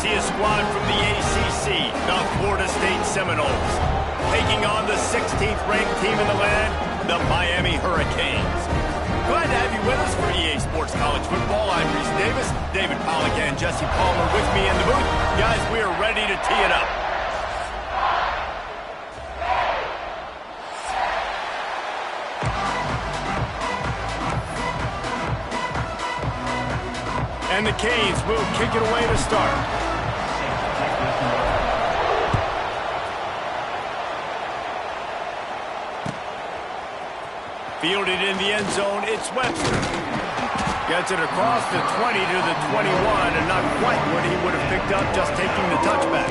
see a squad from the ACC, the Florida State Seminoles, taking on the 16th ranked team in the land, the Miami Hurricanes. Glad to have you with us for EA Sports College Football. I'm Reese Davis, David Pollack and Jesse Palmer with me in the booth. Guys, we are ready to tee it up. And the Canes will kick it away to start. Fielded in the end zone, it's Webster. Gets it across the 20 to the 21, and not quite what he would have picked up just taking the touchback.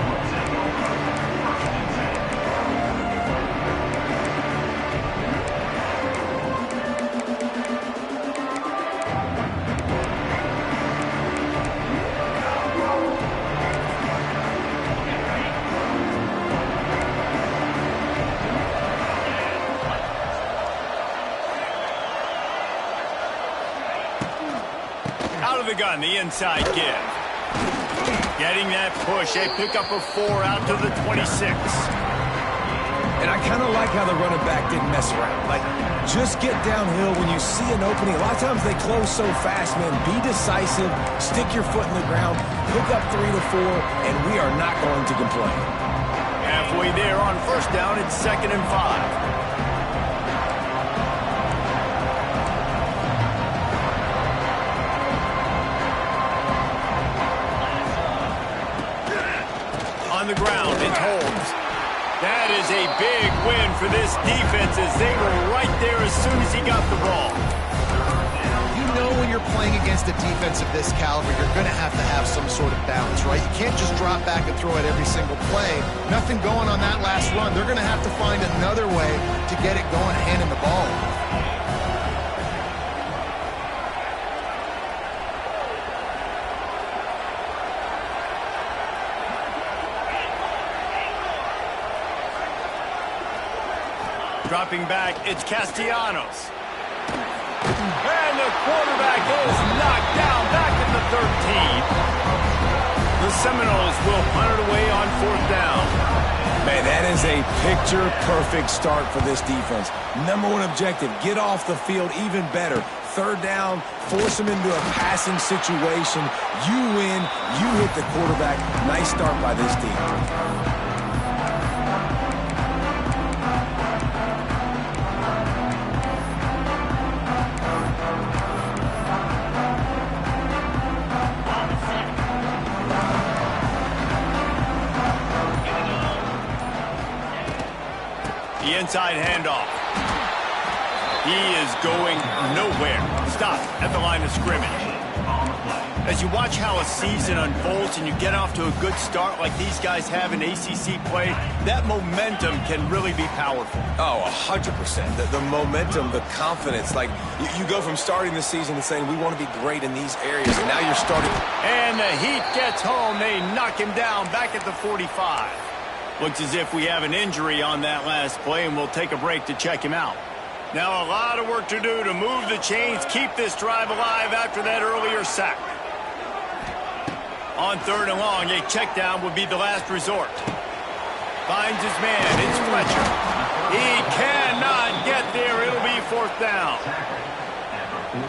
Out of the gun, the inside give. Getting that push, a pickup of 4 out to the 26. And I kind of like how the running back didn't mess around. Like, just get downhill when you see an opening. A lot of times they close so fast, man. Be decisive, stick your foot in the ground, pick up 3 to 4, and we are not going to complain. Halfway there on first down, it's 2nd and 5. On the ground, it's Holmes. That is a big win for this defense as they were right there as soon as he got the ball. You know when you're playing against a defense of this caliber, you're going to have some sort of balance, right? You can't just drop back and throw it every single play. Nothing going on that last run. They're going to have to find another way to get it going and handing the ball. Dropping back, it's Castellanos. And the quarterback is knocked down back at the 13. The Seminoles will punt it away on 4th down. Man, that is a picture-perfect start for this defense. Number one objective, get off the field even better. 3rd down, force them into a passing situation. You win, you hit the quarterback. Nice start by this team. The inside handoff. He is going nowhere. Stop at the line of scrimmage. As you watch how a season unfolds and you get off to a good start like these guys have in ACC play, that momentum can really be powerful. Oh, 100%. The momentum, the confidence. Like, you go from starting the season and saying, we want to be great in these areas, and now you're starting. And the heat gets home. They knock him down back at the 45. Looks as if we have an injury on that last play, and we'll take a break to check him out. Now a lot of work to do to move the chains, keep this drive alive after that earlier sack. On 3rd and long, a check down would be the last resort. Finds his man, it's Fletcher. He cannot get there, it'll be 4th down.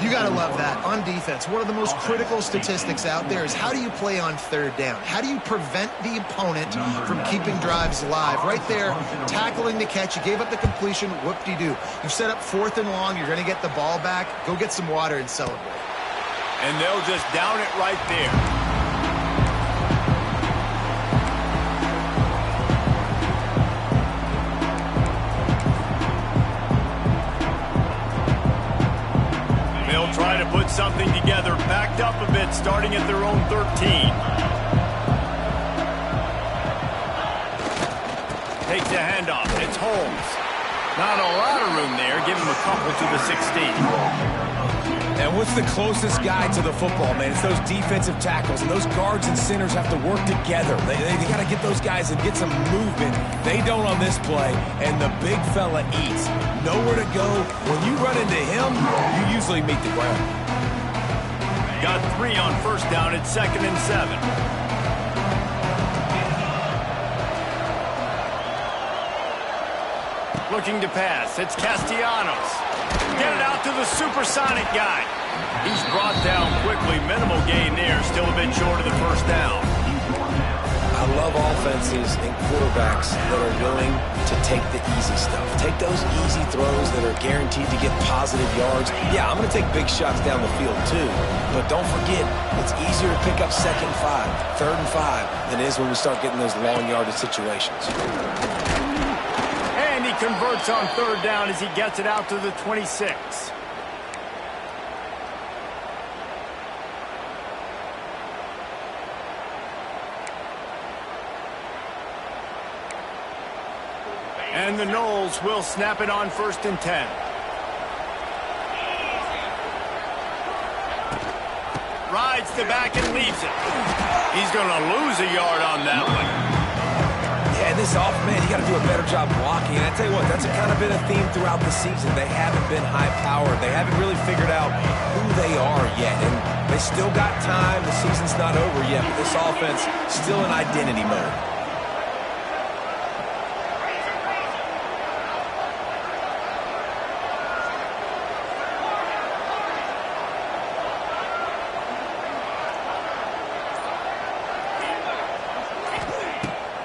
You got to love that. On defense, one of the most critical statistics out there is how do you play on 3rd down? How do you prevent the opponent from keeping drives alive? Right there, tackling the catch. You gave up the completion. Whoop-de-doo. You've set up 4th and long. You're going to get the ball back. Go get some water and celebrate. And they'll just down it right there. Try to put something together, backed up a bit, starting at their own 13. Takes the handoff. It's Holmes. Not a lot of room there. Give him a couple to the 16. And what's the closest guy to the football, man? It's those defensive tackles, and those guards and centers have to work together. They got to get those guys and get some movement. They don't on this play, and the big fella eats. Nowhere to go. When you run into him, you usually meet the ground. Got 3 on first down at 2nd and 7. Looking to pass. It's Castellanos. Get it out to the supersonic guy. He's brought down quickly. Minimal gain there. Still a bit short of the first down. I love offenses and quarterbacks that are willing to take the easy stuff. Take those easy throws that are guaranteed to get positive yards. Yeah, I'm going to take big shots down the field too. But don't forget, it's easier to pick up 2nd and 5, 3rd and 5 than it is when we start getting those long yardage situations. And he converts on 3rd down as he gets it out to the 26. And the Knowles will snap it on 1st and 10. Rides the back and leaves it. He's going to lose a yard on that one. Yeah, this man, you got to do a better job blocking. And I tell you what, that's kind of been a theme throughout the season. They haven't been high-powered. They haven't really figured out who they are yet. And they still got time. The season's not over yet, but this offense still in identity mode.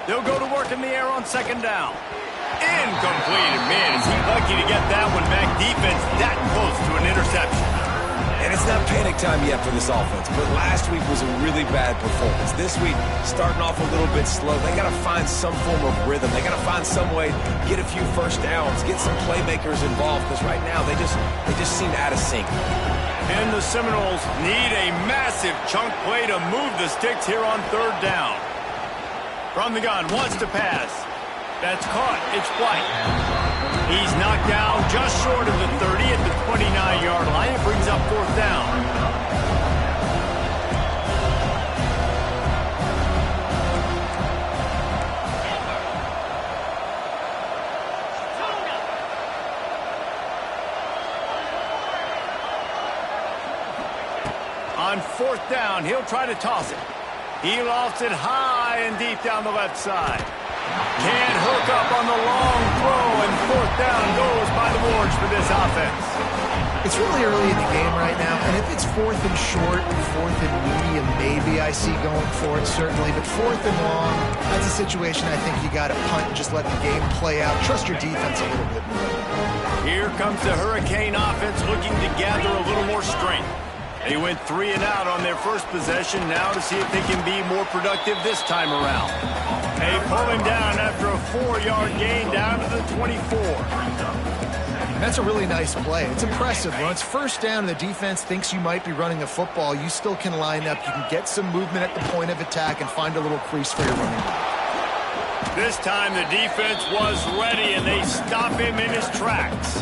They'll go to work in the air on 2nd down. Incomplete. Man, is he lucky to get that one back. Defense that close to an interception. And it's not panic time yet for this offense, but last week was a really bad performance. This week, starting off a little bit slow. They got to find some form of rhythm. They got to find some way to get a few first downs, get some playmakers involved, because right now they just seem out of sync. And the Seminoles need a massive chunk play to move the sticks here on 3rd down. From the gun, wants to pass. That's caught. It's White. He's knocked down just short of the 30 at the 29-yard line. It brings up 4th down. On 4th down, he'll try to toss it. He lofts it high and deep down the left side. Can't hook up on the long throw, and 4th down goes by the boards for this offense. It's really early in the game right now, and if it's 4th and short, 4th and medium, maybe I see going for it, certainly. But 4th and long, that's a situation I think you got to punt and just let the game play out. Trust your defense a little bit more. Here comes the Hurricane offense looking to gather a little more strength. They went 3 and out on their first possession, now to see if they can be more productive this time around. They pull him down after a 4-yard gain down to the 24. That's a really nice play. It's impressive. When it's 1st down and the defense thinks you might be running a football, you still can line up. You can get some movement at the point of attack and find a little crease for your running back. This time the defense was ready, and they stop him in his tracks.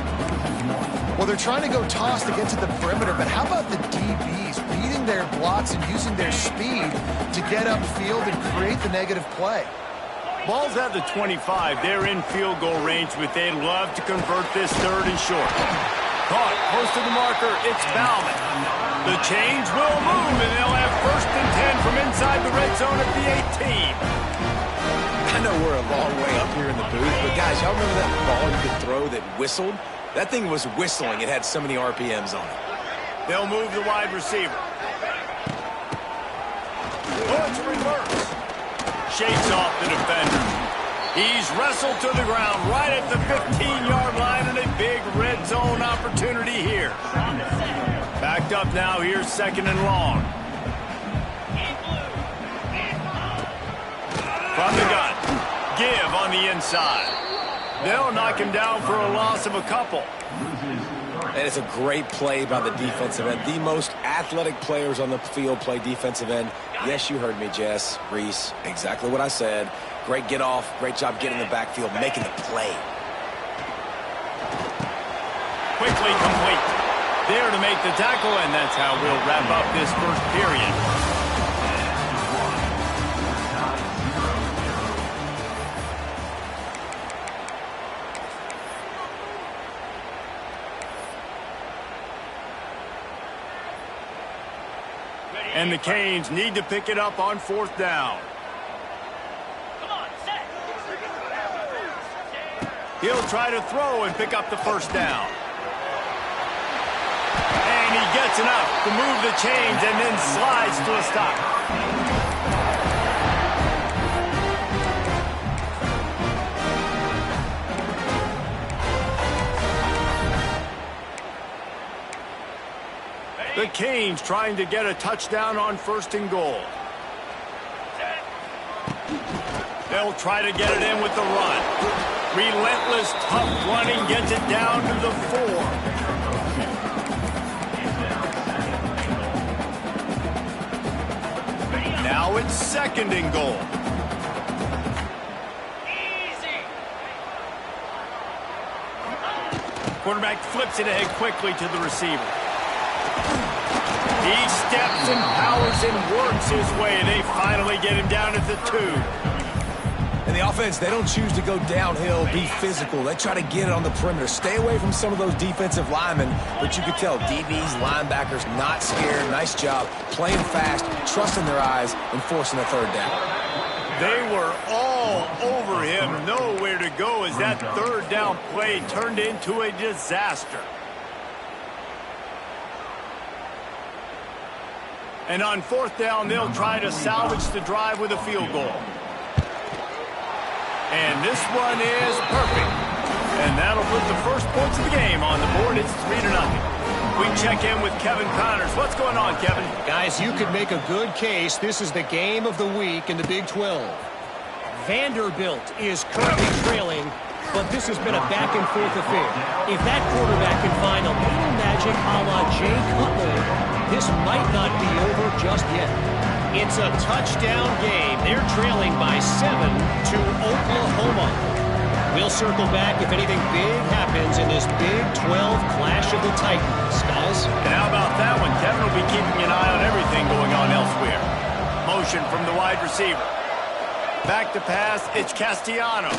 Well, they're trying to go toss to get to the perimeter, but how about the DBs beating their blocks and using their speed to get upfield and create the negative play? Ball's at the 25. They're in field goal range, but they'd love to convert this 3rd and short. Caught close to the marker. It's Bauman. The chains will move, and they'll have 1st and 10 from inside the red zone at the 18. I know we're a long way up here in the booth, but guys, y'all remember that ball you could throw that whistled? That thing was whistling. It had so many RPMs on it. They'll move the wide receiver. Oh, it's a reverse. Shakes off the defender. He's wrestled to the ground right at the 15-yard line, and a big red zone opportunity here. Backed up now. Here's 2nd and long. From the gun. Give on the inside. They'll knock him down for a loss of a couple. And it's a great play by the defensive end. The most athletic players on the field play defensive end. Yes, you heard me, Jess, Reese. Exactly what I said. Great get off. Great job getting in the backfield, making the play. Quickly complete. There to make the tackle, and that's how we'll wrap up this 1st period. And the Canes need to pick it up on 4th down. He'll try to throw and pick up the first down. And he gets enough to move the chains and then slides to a stop. The Canes trying to get a touchdown on 1st and goal. They'll try to get it in with the run. Relentless, tough running gets it down to the 4. Now it's 2nd and goal. Quarterback flips it ahead quickly to the receiver. He steps and powers and works his way. They finally get him down at the 2. And the offense, they don't choose to go downhill, be physical. They try to get it on the perimeter. Stay away from some of those defensive linemen. But you could tell DBs, linebackers, not scared. Nice job playing fast, trusting their eyes, and forcing a 3rd down. They were all over him. Nowhere to go as that 3rd down play turned into a disaster. And on 4th down, they'll try to salvage the drive with a field goal. And this one is perfect. And that'll put the first points of the game on the board. It's 3-0. We check in with Kevin Connors. What's going on, Kevin? Guys, you could make a good case. This is the game of the week in the Big 12. Vanderbilt is currently trailing, but this has been a back-and-forth affair. If that quarterback can find a little magic a la Jay Cutler, this might not be over just yet. It's a touchdown game. They're trailing by 7 to Oklahoma. We'll circle back if anything big happens in this Big 12 clash of the Titans, guys. And how about that one? Kevin will be keeping an eye on everything going on elsewhere. Motion from the wide receiver. Back to pass, it's Castellanos.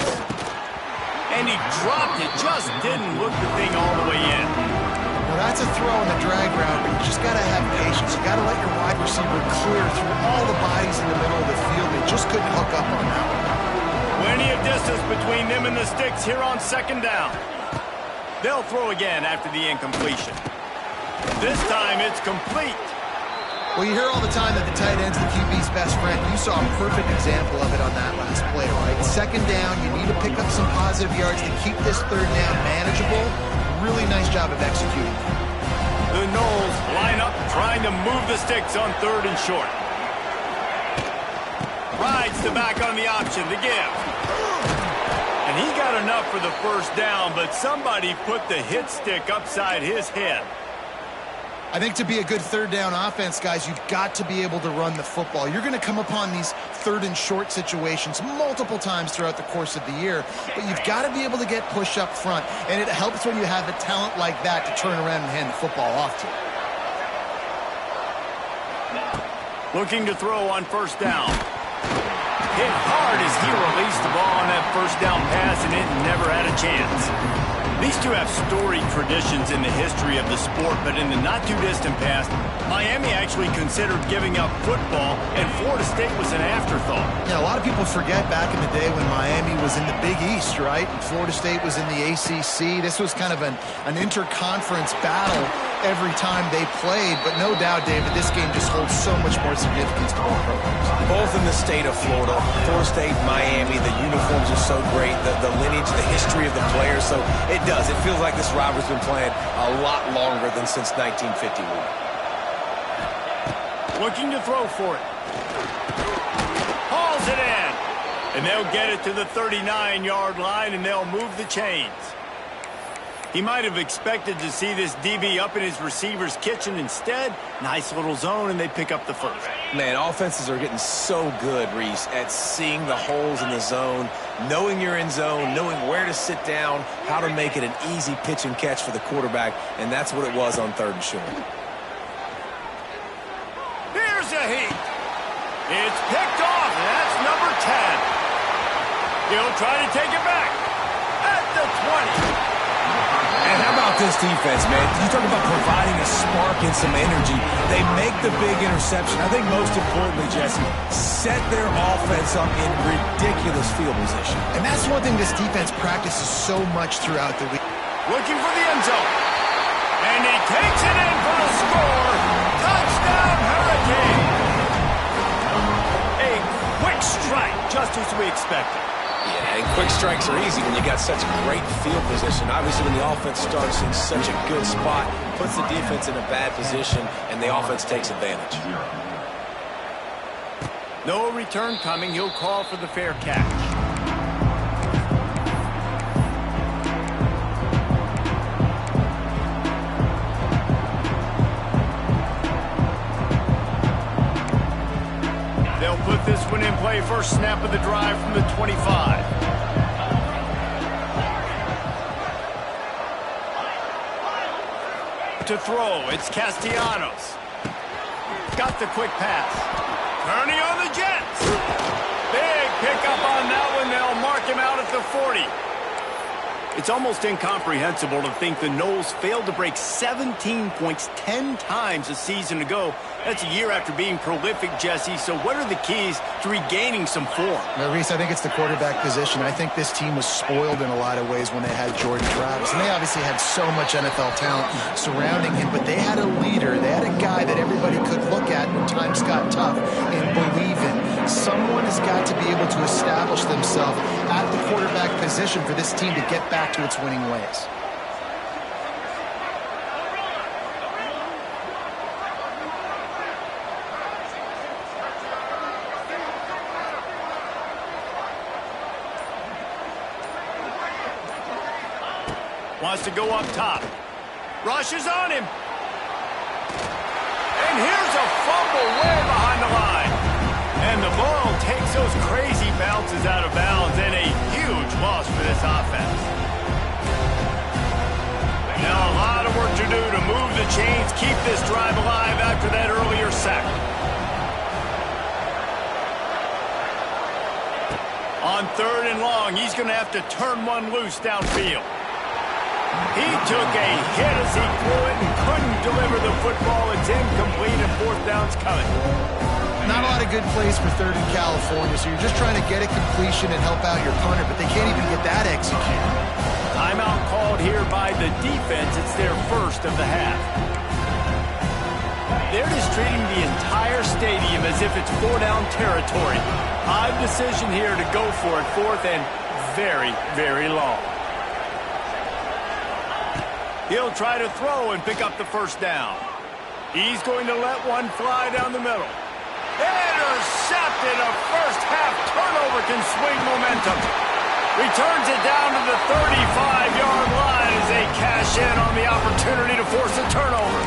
And he dropped it, just didn't look the thing all the way in. Well, that's a throw in the drag route, but you just got to have patience. You got to let your wide receiver clear through all the bodies in the middle of the field. They just couldn't hook up on that one. Plenty of distance between them and the sticks here on 2nd down. They'll throw again after the incompletion. This time it's complete. Well, you hear all the time that the tight end's the QB's best friend. You saw a perfect example of it on that last play, right? 2nd down, you need to pick up some positive yards to keep this 3rd down manageable. Really nice job of executing. The Knowles line up trying to move the sticks on 3rd and short. Rides the back on the option to give. And he got enough for the 1st down, but somebody put the hit stick upside his head. I think to be a good 3rd down offense, guys, you've got to be able to run the football. You're going to come upon these 3rd and short situations multiple times throughout the course of the year, but you've got to be able to get push up front, and it helps when you have a talent like that to turn around and hand the football off to you. Looking to throw on 1st down. Hit hard as he released the ball on that 1st down pass, and it never had a chance. These two have storied traditions in the history of the sport, but in the not-too-distant past, Miami actually considered giving up football, and Florida State was an afterthought. Yeah, a lot of people forget back in the day when Miami was in the Big East, right? And Florida State was in the ACC. This was kind of an interconference battle every time they played, but no doubt, David, this game just holds so much more significance to both programs. Both in the state of Florida. Florida State, Miami, the uniforms are so great, the lineage, the history of the players, so it does. It feels like this rivalry's been playing a lot longer than since 1951. Looking to throw for it. Hauls it in. And they'll get it to the 39-yard line, and they'll move the chains. He might have expected to see this DB up in his receiver's kitchen. Instead, nice little zone, and they pick up the 1st. Man, offenses are getting so good, Reese, at seeing the holes in the zone, knowing you're in zone, knowing where to sit down, how to make it an easy pitch and catch for the quarterback, and that's what it was on 3rd and short. Here's a heat. It's picked off, and that's number 10. He'll try to take it back at the 20. And how about this defense, man? You talk about providing a spark and some energy. They make the big interception. I think most importantly, Jesse, set their offense up in ridiculous field position. And that's one thing this defense practices so much throughout the week. Looking for the end zone. And he takes it in for the score. Touchdown, Hurricane. A quick strike, just as we expected. Yeah, and quick strikes are easy when you got such a great field position. Obviously, when the offense starts in such a good spot, puts the defense in a bad position, and the offense takes advantage. No return coming. He'll call for the fair catch. They'll put this one in play. First snap of the drive from the 25. To throw, it's Castellanos. Got the quick pass. Kearney on the Jets. Big pickup on that one. They'll mark him out at the 40. It's almost incomprehensible to think the Noles failed to break 17 points 10 times a season ago. That's a year after being prolific, Jesse. So what are the keys to regaining some form? Well, Reese, I think it's the quarterback position. I think this team was spoiled in a lot of ways when they had Jordan Travis. And they obviously had so much NFL talent surrounding him, but they had a leader. They had a guy that everybody could look at when times got tough and believe in. Someone has got to be able to establish themselves at the quarterback position for this team to get back to its winning ways. Wants to go up top. Rushes on him. And here's a fumble way behind the line. And the ball takes those crazy bounces out of bounds, and a huge loss for this offense. Now a lot of work to do to move the chains, keep this drive alive after that earlier sack. On 3rd and long, he's going to have to turn one loose downfield. He took a hit as he threw it and couldn't deliver the football. It's incomplete and 4th down's coming. Not a lot of good plays for 3rd in California, so you're just trying to get a completion and help out your punter, but they can't even get that executed. Timeout called here by the defense. It's their first of the half. They're just treating the entire stadium as if it's 4-down territory. Odd decision here to go for it, 4th and very, very long. He'll try to throw and pick up the 1st down. He's going to let one fly down the middle. Intercepted. A first-half turnover can swing momentum. Returns it down to the 35-yard line as they cash in on the opportunity to force a turnover.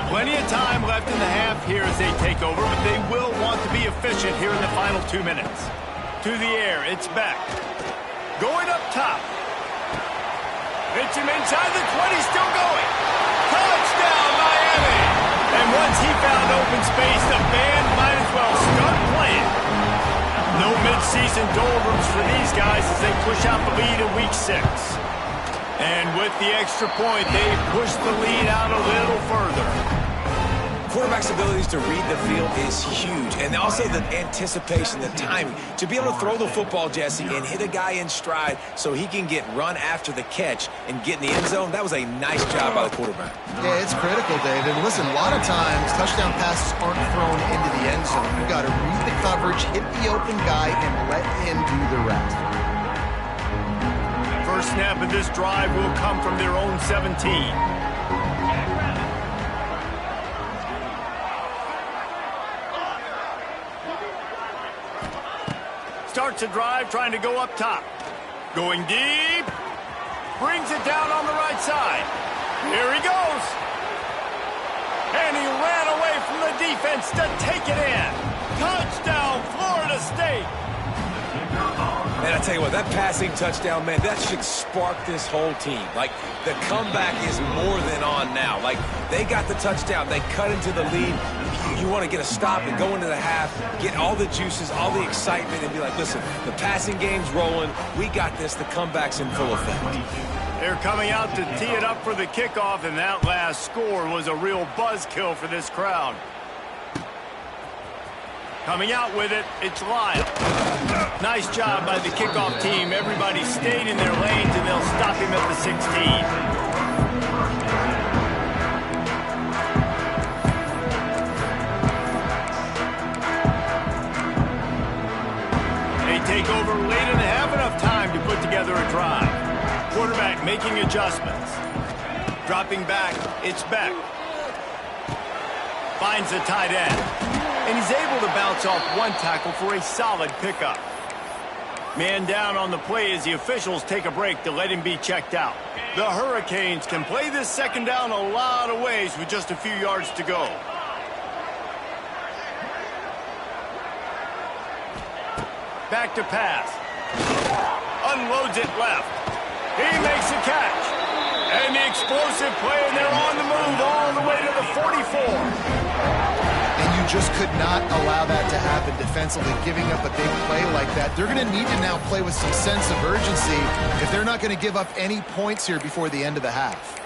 Plenty of time left in the half here as they take over, but they will want to be efficient here in the final 2 minutes. To the air, it's back. Going up top. Hits him inside the 20, still going. Touchdown, Miami! And once he found open space, the band might as well start playing. No midseason doldrums for these guys as they push out the lead in week 6. And with the extra point, they push the lead out a little further. Quarterback's abilities to read the field is huge, and also the anticipation, the timing. To be able to throw the football, Jesse, and hit a guy in stride so he can get run after the catch and get in the end zone, that was a nice job by the quarterback. Yeah, it's critical, David. Listen, a lot of times touchdown passes aren't thrown into the end zone. You've got to read the coverage, hit the open guy, and let him do the rest. First snap of this drive will come from their own 17. Starts a drive trying to go up top. Going deep. Brings it down on the right side. Here he goes. And he ran away from the defense to take it in. Touchdown, Florida State. And I tell you what, that passing touchdown, man, that should spark this whole team. Like, the comeback is more than on now. Like, they got the touchdown. They cut into the lead. You want to get a stop and go into the half, get all the juices, all the excitement, and be like, listen, the passing game's rolling. We got this. The comeback's in full effect. They're coming out to tee it up for the kickoff, and that last score was a real buzzkill for this crowd. Coming out with it, it's Lyle. Nice job by the kickoff team. Everybody stayed in their lanes, and they'll stop him at the 16. They take over late and have enough time to put together a drive. Quarterback making adjustments. Dropping back, it's Beck. Finds the tight end. And he's able to bounce off one tackle for a solid pickup. Man down on the play as the officials take a break to let him be checked out. The Hurricanes can play this second down a lot of ways with just a few yards to go. Back to pass. Unloads it left. He makes a catch. And the explosive play, and they're on the move all the way to the 44. And you just could not allow that to happen defensively, giving up a big play like that. They're going to need to now play with some sense of urgency if they're not going to give up any points here before the end of the half.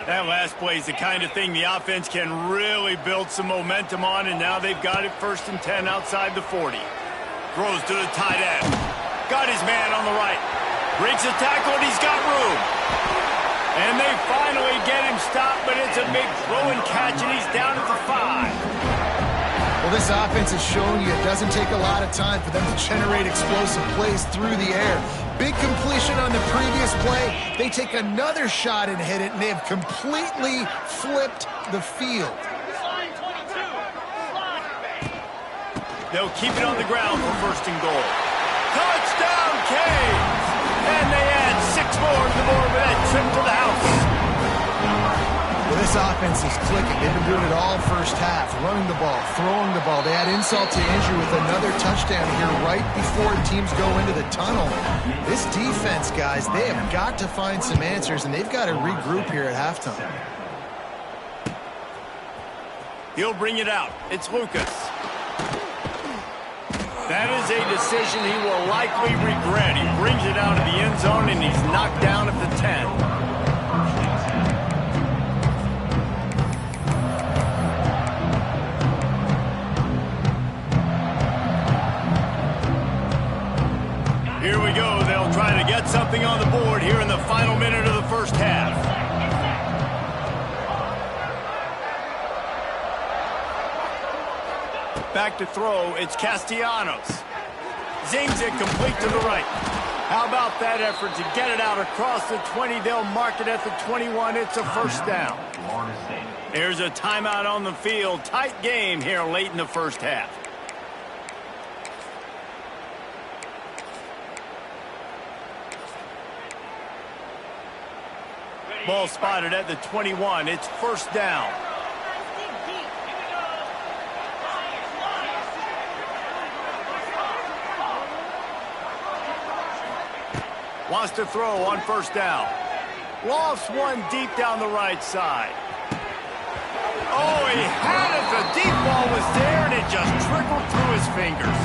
That last play is the kind of thing the offense can really build some momentum on, and now they've got it 1st and 10 outside the 40. Throws to the tight end. Got his man on the right. Breaks a tackle, and he's got room. And they finally get him stopped, but it's a big throw and catch, and he's down at the 5. Well, this offense is showing you it doesn't take a lot of time for them to generate explosive plays through the air. Big completion on the previous play. They take another shot and hit it, and they have completely flipped the field. They'll keep it on the ground for 1st and goal. Touchdown, Canes! And they add 6 more to the board with that trip to the house. Well, this offense is clicking. They've been doing it all first half, running the ball, throwing the ball. They add insult to injury with another touchdown here right before teams go into the tunnel. This defense, guys, they have got to find some answers, and they've got to regroup here at halftime. He'll bring it out. It's Lucas. That is a decision he will likely regret. He brings it out of the end zone, and he's knocked down at the 10. Here we go. They'll try to get something on the board here in the final minute of the first half. Back to throw. It's Castellanos. Zings it complete to the right. How about that effort to get it out across the 20? They'll mark it at the 21. It's a 1st down. There's a timeout on the field. Tight game here late in the first half. Ball spotted at the 21. It's 1st down. Wants to throw on 1st down. Lofts one deep down the right side. Oh, he had it. The deep ball was there, and it just trickled through his fingers.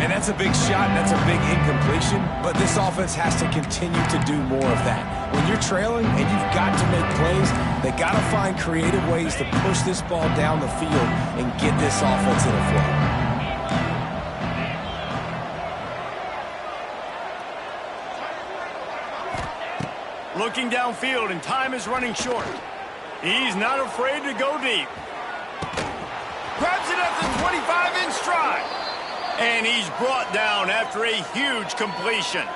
And that's a big shot, and that's a big incompletion, but this offense has to continue to do more of that. When you're trailing and you've got to make plays, they got to find creative ways to push this ball down the field and get this offense in a flow. Looking downfield, and time is running short. He's not afraid to go deep. Grabs it at the 25 in stride. And he's brought down after a huge completion.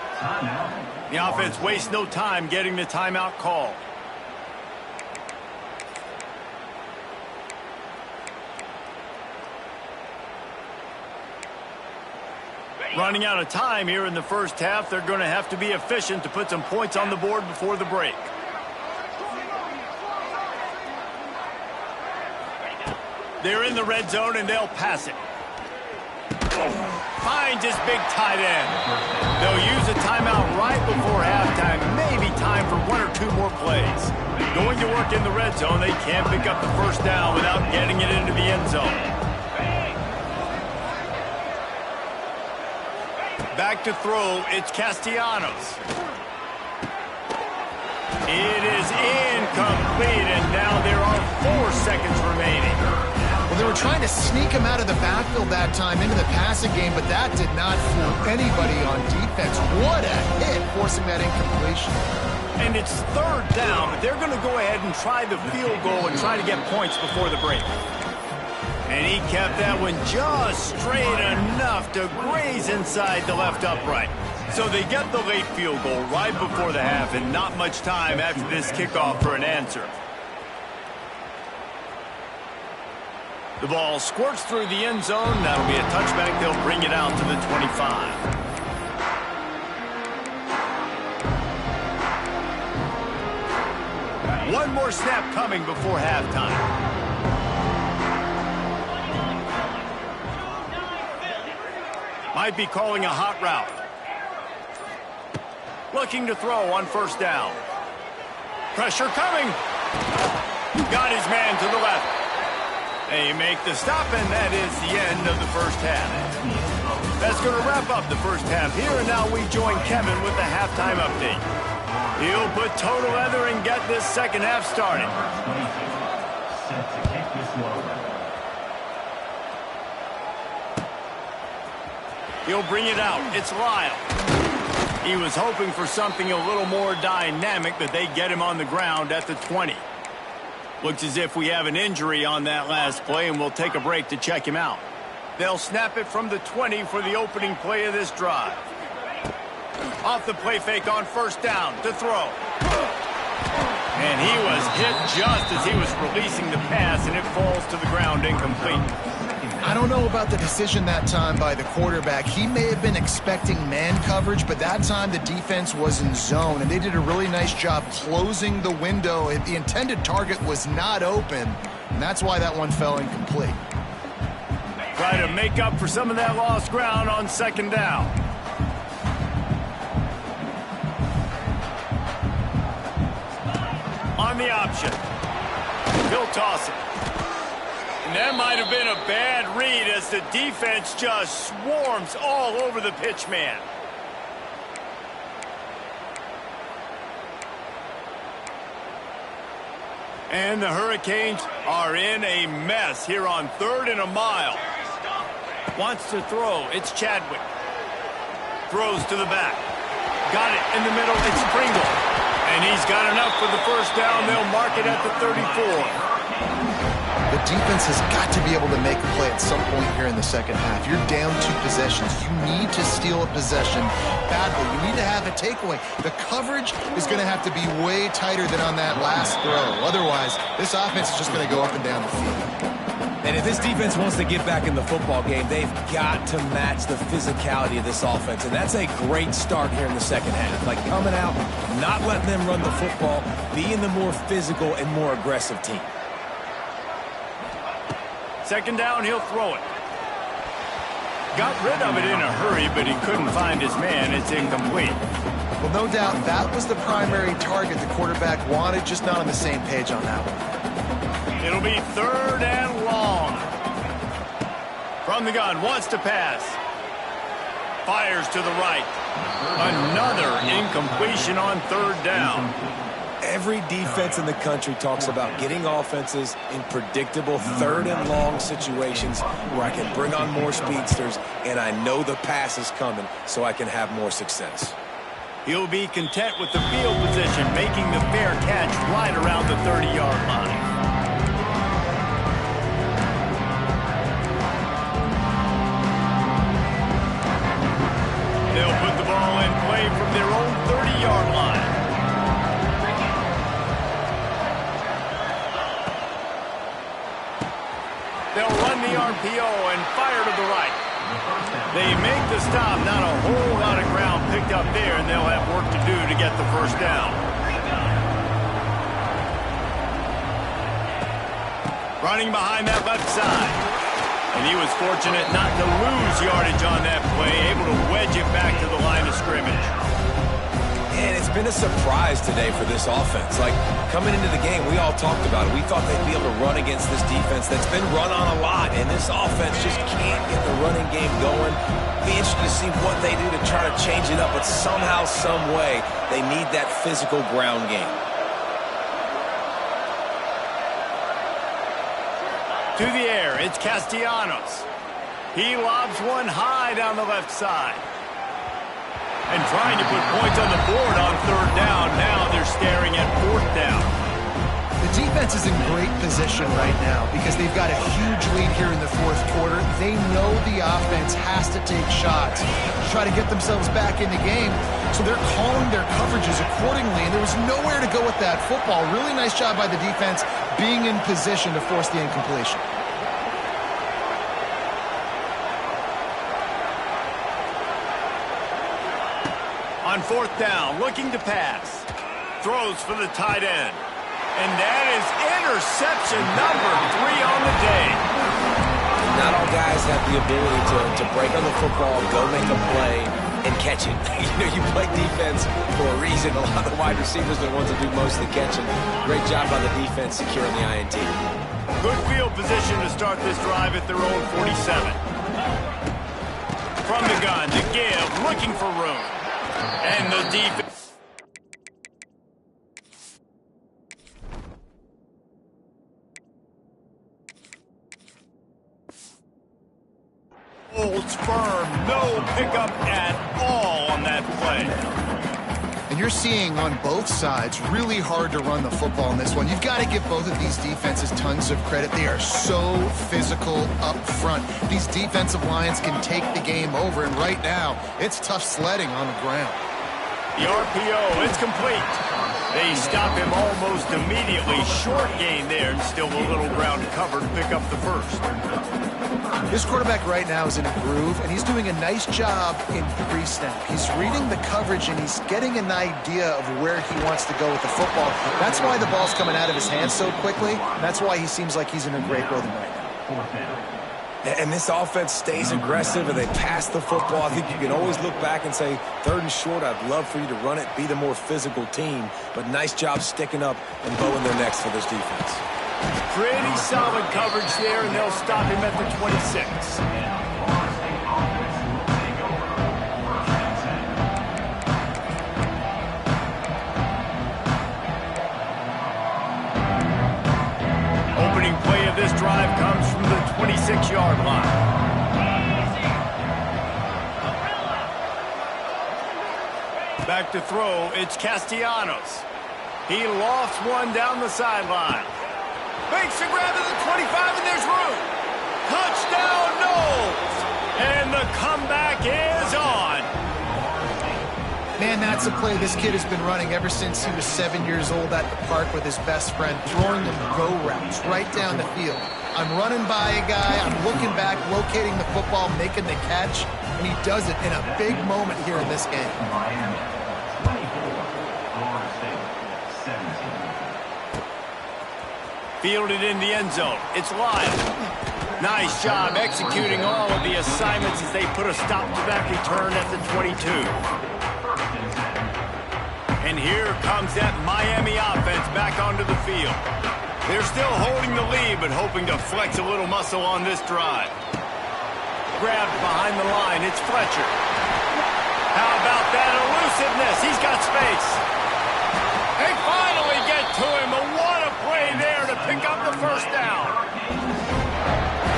The offense wastes no time getting the timeout call. Running out of time here in the first half. They're going to have to be efficient to put some points on the board before the break. They're in the red zone, and they'll pass it. Finds his big tight end. They'll use a timeout right before halftime. Maybe time for 1 or 2 more plays. Going to work in the red zone. They can't pick up the first down without getting it into the end zone. Back to throw. It's Castellanos. It is incomplete, and now there are 4 seconds remaining. Well, they were trying to sneak him out of the backfield that time into the passing game, but that did not fool anybody on defense. What a hit, forcing that incompletion. And it's 3rd down, but they're going to go ahead and try the field goal and try to get points before the break. And he kept that one just straight enough to graze inside the left upright. So they get the late field goal right before the half, and not much time after this kickoff for an answer. The ball squirts through the end zone. That'll be a touchback. They'll bring it out to the 25. One more snap coming before halftime. Might be calling a hot route. Looking to throw on 1st down. Pressure coming. Got his man to the left. They make the stop, and that is the end of the first half. That's going to wrap up the first half here, and now we join Kevin with the halftime update. He'll put total leather and get this second half started. He'll bring it out. It's Lyle. He was hoping for something a little more dynamic, but they get him on the ground at the 20. Looks as if we have an injury on that last play, and we'll take a break to check him out. They'll snap it from the 20 for the opening play of this drive. Off the play fake on 1st down to throw. And he was hit just as he was releasing the pass, and it falls to the ground incomplete. I don't know about the decision that time by the quarterback. He may have been expecting man coverage, but that time the defense was in zone, and they did a really nice job closing the window. The intended target was not open, and that's why that one fell incomplete. Try to make up for some of that lost ground on 2nd down. On the option. He'll toss it. And that might have been a bad read as the defense just swarms all over the pitch man. And the Hurricanes are in a mess here on 3rd and a mile. Wants to throw. It's Chadwick. Throws to the back. Got it in the middle. It's Pringle. And he's got enough for the 1st down. They'll mark it at the 34. The defense has got to be able to make a play at some point here in the second half. You're down 2 possessions. You need to steal a possession badly. You need to have a takeaway. The coverage is going to have to be way tighter than on that last throw. Otherwise, this offense is just going to go up and down the field. And if this defense wants to get back in the football game, they've got to match the physicality of this offense. And that's a great start here in the second half. Like coming out, not letting them run the football, being the more physical and more aggressive team. 2nd down, he'll throw it. Got rid of it in a hurry, but he couldn't find his man. It's incomplete. Well, no doubt that was the primary target the quarterback wanted, just not on the same page on that one. It'll be 3rd and long. From the gun, wants to pass. Fires to the right. Another incompletion on 3rd down. Every defense in the country talks about getting offenses in predictable 3rd and long situations where I can bring on more speedsters and I know the pass is coming so I can have more success. He'll be content with the field position, making the fair catch right around the 30-yard line. They'll put the ball in play from their own 30-yard line. They'll run the RPO and fire to the right. They make the stop. Not a whole lot of ground picked up there, and they'll have work to do to get the 1st down. Running behind that left side. And he was fortunate not to lose yardage on that play, able to wedge it back to the line of scrimmage. And it's been a surprise today for this offense. Like, coming into the game, we all talked about it. We thought they'd be able to run against this defense that's been run on a lot, and this offense just can't get the running game going. Be interested to see what they do to try to change it up, but somehow, some way, they need that physical ground game. To the air, it's Castellanos. He lobs one high down the left side. And trying to put points on the board on third down. Now they're staring at fourth down. The defense is in great position right now because they've got a huge lead here in the fourth quarter. They know the offense has to take shots to try to get themselves back in the game. So they're calling their coverages accordingly, and there was nowhere to go with that football. Really nice job by the defense being in position to force the incompletion. On fourth down, looking to pass. Throws for the tight end. And that is interception number 3 on the day. Not all guys have the ability to break on the football, go make a play, and catch it. You play defense for a reason. A lot of the wide receivers are the ones that do most of the catching. Great job by the defense securing the INT. Good field position to start this drive at their own 47. From the gun to give, looking for room. And the defense. Holds firm, no pickup at all on that play. And you're seeing on both sides really hard to run the football in this one. You've got to give both of these defenses tons of credit. They are so physical up front. These defensive lines can take the game over, and right now, it's tough sledding on the ground. The RPO is complete. They stop him almost immediately. Short gain there, and still a little ground cover to pick up the first. This quarterback right now is in a groove, and he's doing a nice job in pre-snap. He's reading the coverage, and he's getting an idea of where he wants to go with the football. That's why the ball's coming out of his hands so quickly. That's why he seems like he's in a great rhythm right now. And this offense stays aggressive, and they pass the football. I think you can always look back and say, third and short, I'd love for you to run it, be the more physical team. But nice job sticking up and bowing their necks for this defense. Pretty solid coverage there, and they'll stop him at the 26. Opening play of this drive comes from the 26-yard line. Back to throw, it's Castellanos. He lofts one down the sideline. Makes a grab at the 25, and there's room. Touchdown, Knowles! And the comeback is on. Man, that's a play this kid has been running ever since he was 7 years old at the park with his best friend, throwing them go routes right down the field. I'm running by a guy, I'm looking back, locating the football, making the catch, and he does it in a big moment here in this game. Fielded in the end zone. It's Lyle. Nice job executing all of the assignments as they put a stop-to-back return at the 22. And here comes that Miami offense back onto the field. They're still holding the lead, but hoping to flex a little muscle on this drive. Grabbed behind the line. It's Fletcher. How about that elusiveness? He's got space. They finally get to him. What a play there to pick up the first down.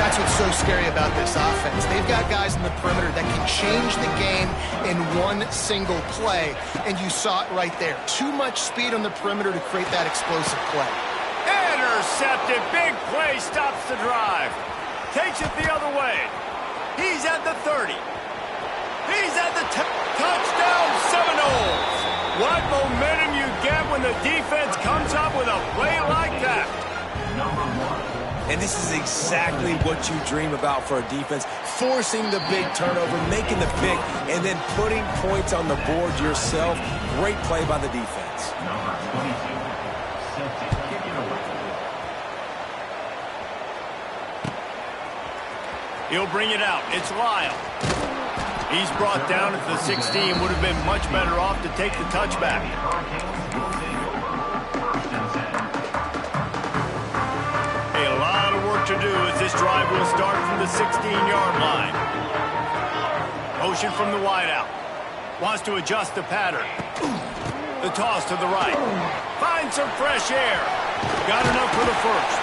That's what's so scary about this offense. They've got guys in the perimeter that can change the game in one single play, and you saw it right there. Too much speed on the perimeter to create that explosive play. Intercepted. Big play stops the drive. Takes it the other way. He's at the 30. He's at the touchdown Seminoles. What momentum you get when the defense comes up with a play like that. And this is exactly what you dream about for a defense. Forcing the big turnover, making the pick, and then putting points on the board yourself. Great play by the defense. He'll bring it out. It's Lyle. He's brought down at the 16. Would have been much better off to take the touchback. A lot of work to do as this drive will start from the 16-yard line. Motion from the wideout. Wants to adjust the pattern. The toss to the right. Finds some fresh air. Got enough for the first.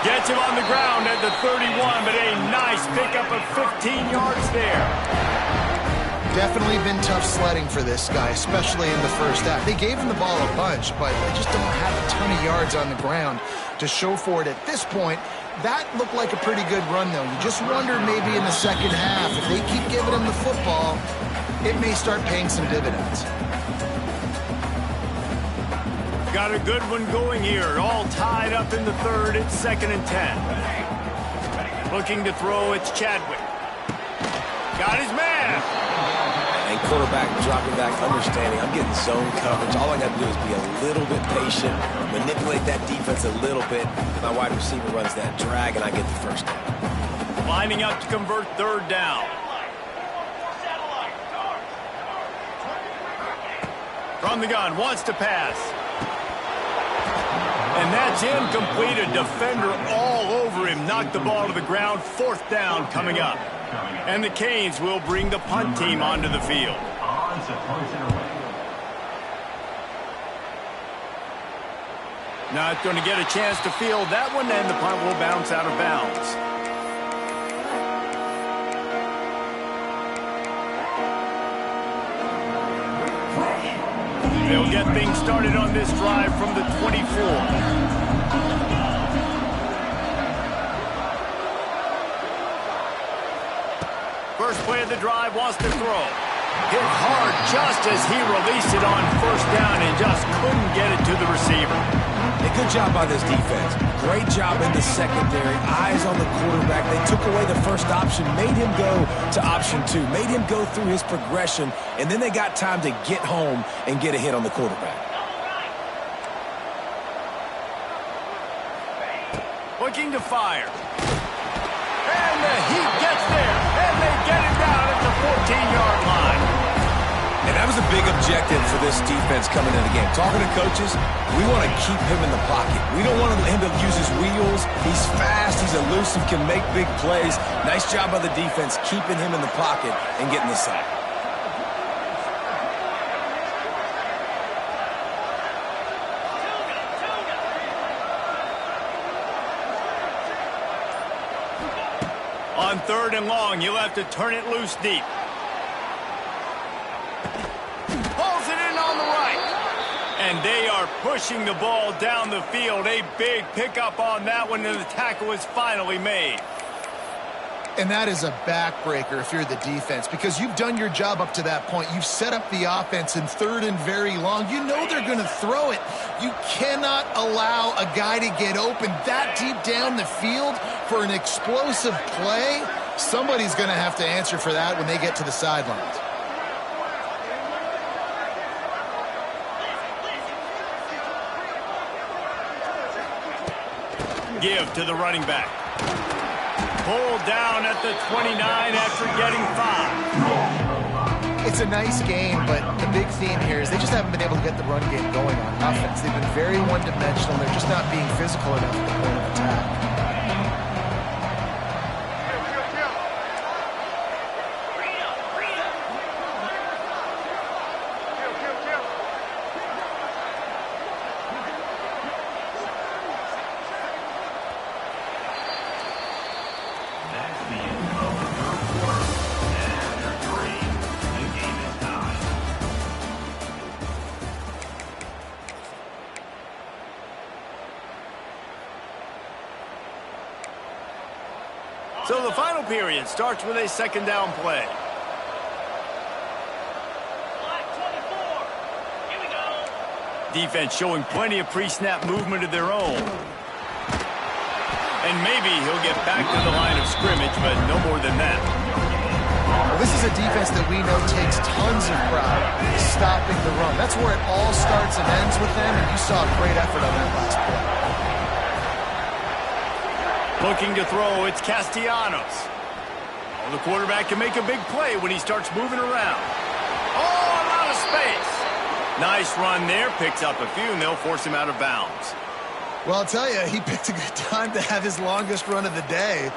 Gets him on the ground at the 31, but a nice pickup of 15 yards there. Definitely been tough sledding for this guy, especially in the first half. They gave him the ball a bunch, but they just don't have a ton of yards on the ground to show for it at this point. That looked like a pretty good run, though. You just wonder maybe in the second half, if they keep giving him the football, it may start paying some dividends. Got a good one going here. All tied up in the third. It's 2nd and 10. Looking to throw, it's Chadwick. Got his man. And quarterback dropping back, understanding I'm getting zone coverage. All I got to do is be a little bit patient, manipulate that defense a little bit. My wide receiver runs that drag, and I get the first down. Lining up to convert 3rd down. From the gun, wants to pass. And that's incomplete. A defender all over him. Knocked the ball to the ground. 4th down coming up. And the Canes will bring the punt team onto the field. Not going to get a chance to field that one, and the punt will bounce out of bounds. They'll get things started on this drive from the 24. First play of the drive, wants to throw. Hit hard just as he released it on 1st down and just couldn't get it to the receiver. A good job by this defense. Great job in the secondary. Eyes on the quarterback. They took away the first option, made him go to option 2, made him go through his progression, and then they got time to get home and get a hit on the quarterback. Looking to fire. And the heat gets there, and they get him down at the 14-yard line. And that was a big objective for this defense coming in the game. Talking to coaches, we want to keep him in the pocket. We don't want him to use his wheels. He's fast, he's elusive, can make big plays. Nice job by the defense keeping him in the pocket and getting the sack. On 3rd and long, you'll have to turn it loose deep. Pulls it in on the right. And they are pushing the ball down the field. A big pickup on that one, and the tackle is finally made. And that is a backbreaker if you're the defense, because you've done your job up to that point. You've set up the offense in 3rd and very long. You know they're going to throw it. You cannot allow a guy to get open that deep down the field for an explosive play. Somebody's going to have to answer for that when they get to the sidelines. Give to the running back. Pulled down at the 29 after getting 5. It's a nice game, but the big theme here is they just haven't been able to get the run game going on offense. They've been very one-dimensional. They're just not being physical enough at the point of attack. So the final period starts with a 2nd down play. Defense showing plenty of pre-snap movement of their own. And maybe he'll get back to the line of scrimmage, but no more than that. Well, this is a defense that we know takes tons of pride stopping the run. That's where it all starts and ends with them, and you saw a great effort on that last play. Looking to throw, it's Castellanos. Well, the quarterback can make a big play when he starts moving around. Oh, a lot of space. Nice run there. Picks up a few, and they'll force him out of bounds. Well, I'll tell you, he picked a good time to have his longest run of the day.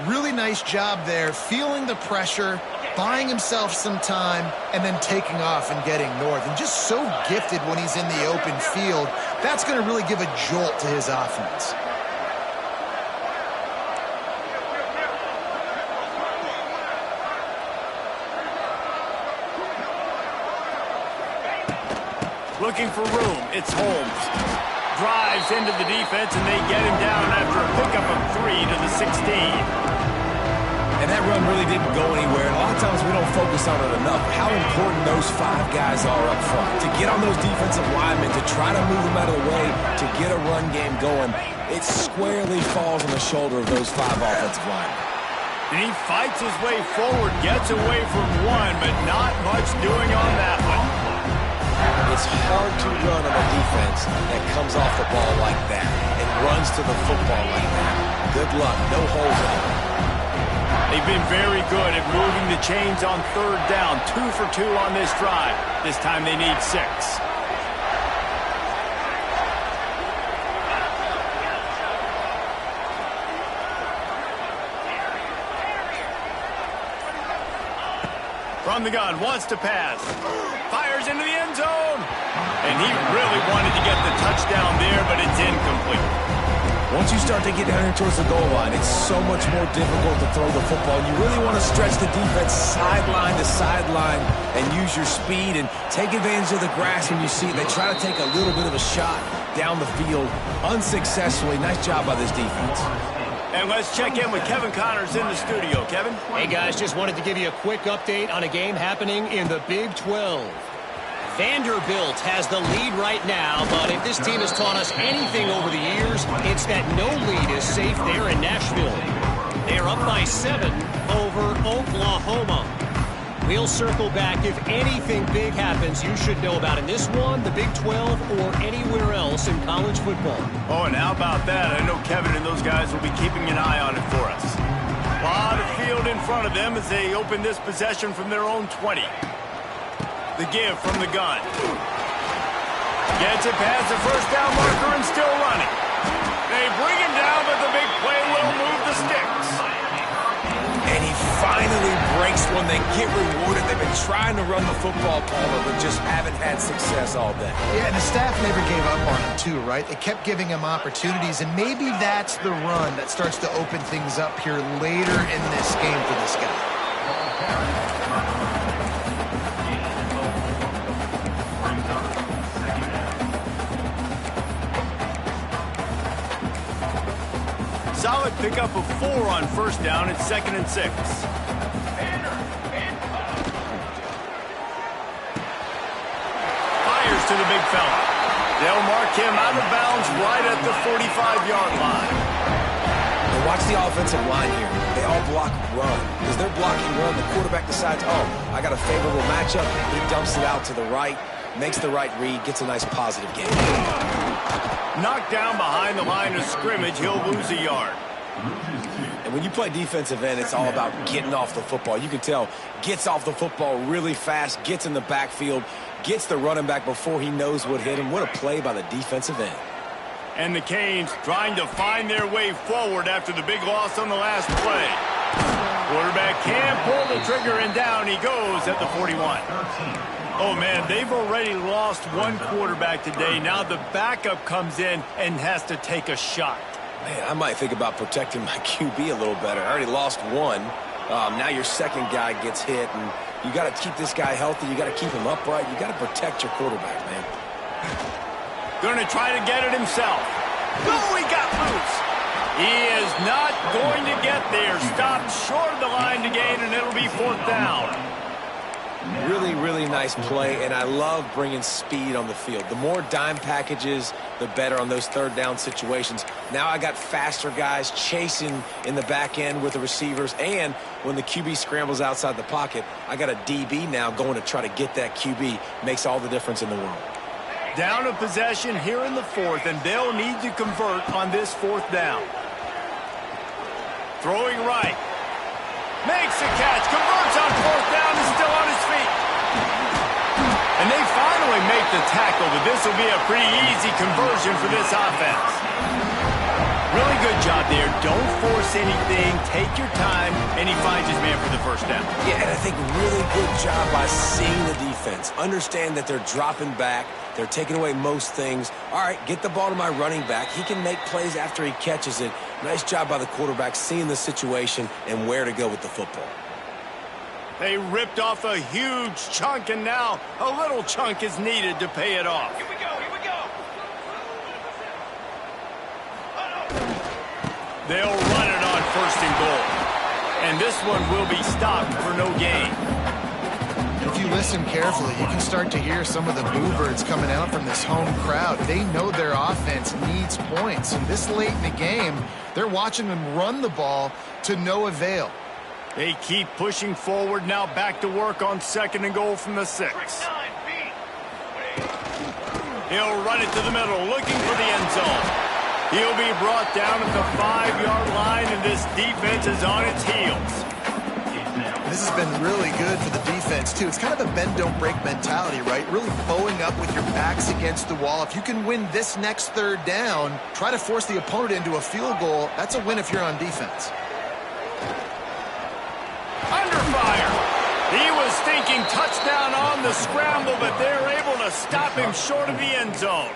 Really nice job there, feeling the pressure, buying himself some time, and then taking off and getting north. And just so gifted when he's in the open field. That's going to really give a jolt to his offense. Looking for room. It's Holmes. Drives into the defense, and they get him down after a pickup of 3 to the 16. And that run really didn't go anywhere. And a lot of times we don't focus on it enough, how important those 5 guys are up front. To get on those defensive linemen, to try to move them out of the way, to get a run game going, it squarely falls on the shoulder of those 5 offensive linemen. And he fights his way forward, gets away from one, but not much doing on that one. It's hard to run on a defense that comes off the ball like that and runs to the football like that. Good luck. No holes in it. They've been very good at moving the chains on 3rd down. 2 for 2 on this drive. This time they need 6. From the gun, wants to pass. Fires into the end zone. And he really wanted to get the touchdown there, but it's incomplete. Once you start to get down here towards the goal line, it's so much more difficult to throw the football. You really want to stretch the defense sideline to sideline and use your speed and take advantage of the grass when you see it. They try to take a little bit of a shot down the field unsuccessfully. Nice job by this defense. And let's check in with Kevin Connors in the studio. Kevin? Hey, guys, just wanted to give you a quick update on a game happening in the Big 12. Vanderbilt has the lead right now, but if this team has taught us anything over the years, it's that no lead is safe there in Nashville. They're up by 7 over Oklahoma. We'll circle back if anything big happens you should know about in this one, the Big 12, or anywhere else in college football. Oh, and how about that? I know Kevin and those guys will be keeping an eye on it for us. A lot of field in front of them as they open this possession from their own 20. The give from the gun. Gets it past the first down marker and still running. They bring him down, but the big play will move the sticks. And he finally breaks one. They get rewarded. They've been trying to run the football, Palmer, but just haven't had success all day. Yeah, and the staff never gave up on him, too, right? They kept giving him opportunities, and maybe that's the run that starts to open things up here later in this game for this guy. Solid pickup of 4 on first down. It's 2nd and 6. Fires to the big fella. They'll mark him out of bounds right at the 45-yard line. And watch the offensive line here. They all block run. Because they're blocking run, the quarterback decides, oh, I got a favorable matchup. He dumps it out to the right, makes the right read, gets a nice positive gain. Knocked down behind the line of scrimmage, he'll lose a yard. And when you play defensive end, it's all about getting off the football. You can tell, gets off the football really fast, gets in the backfield, gets the running back before he knows what hit him. What a play by the defensive end. And the Canes trying to find their way forward after the big loss on the last play. Quarterback can't pull the trigger, and down he goes at the 41. Oh, man, they've already lost one quarterback today. Now the backup comes in and has to take a shot. Man, I might think about protecting my QB a little better. I already lost one. Now your second guy gets hit, and you got to keep this guy healthy. You got to keep him upright. You got to protect your quarterback, man. Going to try to get it himself. Oh, he got loose. He is not going to get there. Stopped short of the line to gain, and it'll be 4th down. Really, really nice play, and I love bringing speed on the field. The more dime packages, the better on those 3rd down situations. Now I got faster guys chasing in the back end with the receivers, and when the QB scrambles outside the pocket, I got a DB now going to try to get that QB. Makes all the difference in the world. Down a possession here in the 4th, and they'll need to convert on this 4th down. Throwing right. Makes a And they finally make the tackle, but this will be a pretty easy conversion for this offense. Really good job there. Don't force anything. Take your time, and he finds his man for the first down. Yeah, and I think really good job by seeing the defense. Understand that they're dropping back. They're taking away most things. All right, get the ball to my running back. He can make plays after he catches it. Nice job by the quarterback seeing the situation and where to go with the football. They ripped off a huge chunk, and now a little chunk is needed to pay it off. Here we go, here we go. They'll run it on 1st and goal. And this one will be stopped for no gain. If you listen carefully, you can start to hear some of the boo birds coming out from this home crowd. They know their offense needs points. And this late in the game, they're watching them run the ball to no avail. They keep pushing forward, now back to work on 2nd and goal from the 6. He'll run it to the middle, looking for the end zone. He'll be brought down at the 5-yard line, and this defense is on its heels. This has been really good for the defense, too. It's kind of a bend-don't-break mentality, right? Really bowing up with your backs against the wall. If you can win this next 3rd down, try to force the opponent into a field goal. That's a win if you're on defense. Under fire. He was thinking touchdown on the scramble, but they're able to stop him short of the end zone.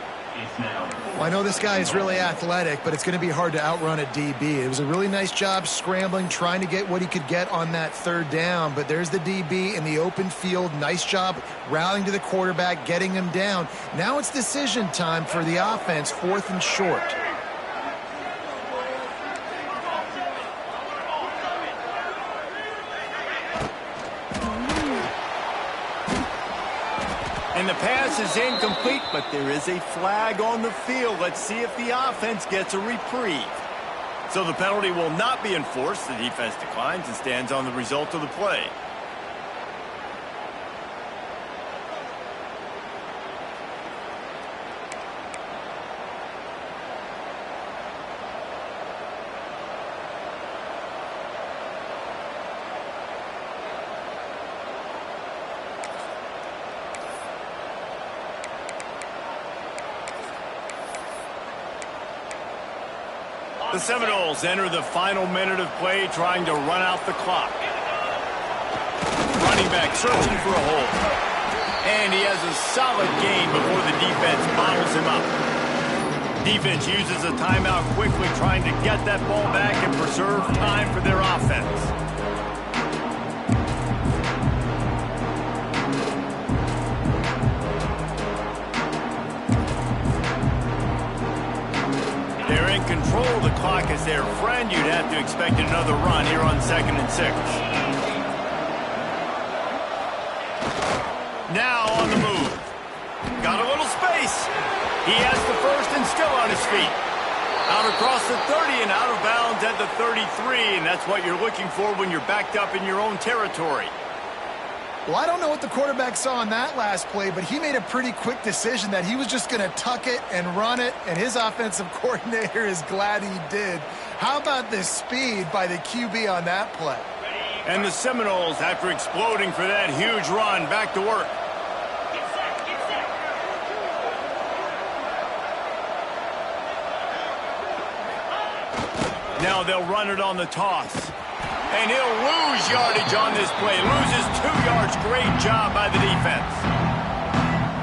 Well, I know this guy is really athletic, but it's going to be hard to outrun a DB. It was a really nice job scrambling, trying to get what he could get on that 3rd down, but there's the DB in the open field. Nice job rallying to the quarterback, getting him down. Now it's decision time for the offense, 4th and short. And the pass is incomplete, but there is a flag on the field. Let's see if the offense gets a reprieve. So the penalty will not be enforced. The defense declines and stands on the result of the play. The Seminoles enter the final minute of play, trying to run out the clock. Running back searching for a hole. And he has a solid gain before the defense bottles him up. Defense uses a timeout quickly, trying to get that ball back and preserve time for their offense. They're in control of the clock as their friend. You'd have to expect another run here on 2nd and 6. Now on the move. Got a little space. He has the 1st and still on his feet. Out across the 30 and out of bounds at the 33, and that's what you're looking for when you're backed up in your own territory. Well, I don't know what the quarterback saw on that last play, but he made a pretty quick decision that he was just going to tuck it and run it, and his offensive coordinator is glad he did. How about the speed by the QB on that play? And the Seminoles, after exploding for that huge run, back to work. Now they'll run it on the toss. And he'll lose yardage on this play. Loses 2 yards. Great job by the defense.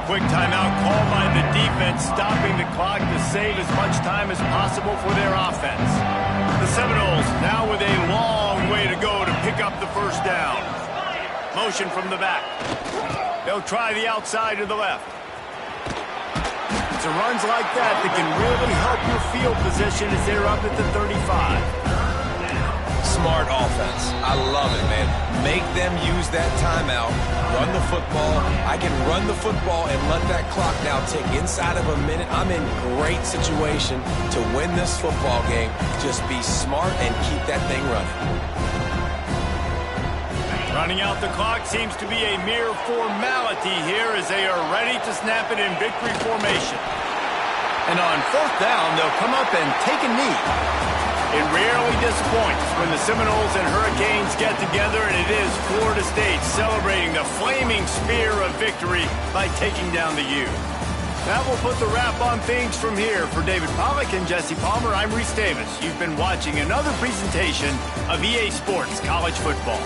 Quick timeout called by the defense, stopping the clock to save as much time as possible for their offense. The Seminoles now with a long way to go to pick up the 1st down. Motion from the back. They'll try the outside to the left. It's runs like that that can really help your field position as they're up at the 35. Smart offense. I love it, man. Make them use that timeout. Run the football. I can run the football and let that clock now tick inside of a minute. I'm in great situation to win this football game. Just be smart and keep that thing running. Running out the clock seems to be a mere formality here as they are ready to snap it in victory formation. And on 4th down, they'll come up and take a knee. It rarely disappoints when the Seminoles and Hurricanes get together, and it is Florida State celebrating the flaming spear of victory by taking down the U. That will put the wrap on things from here. For David Pollack and Jesse Palmer, I'm Reese Davis. You've been watching another presentation of EA Sports College Football.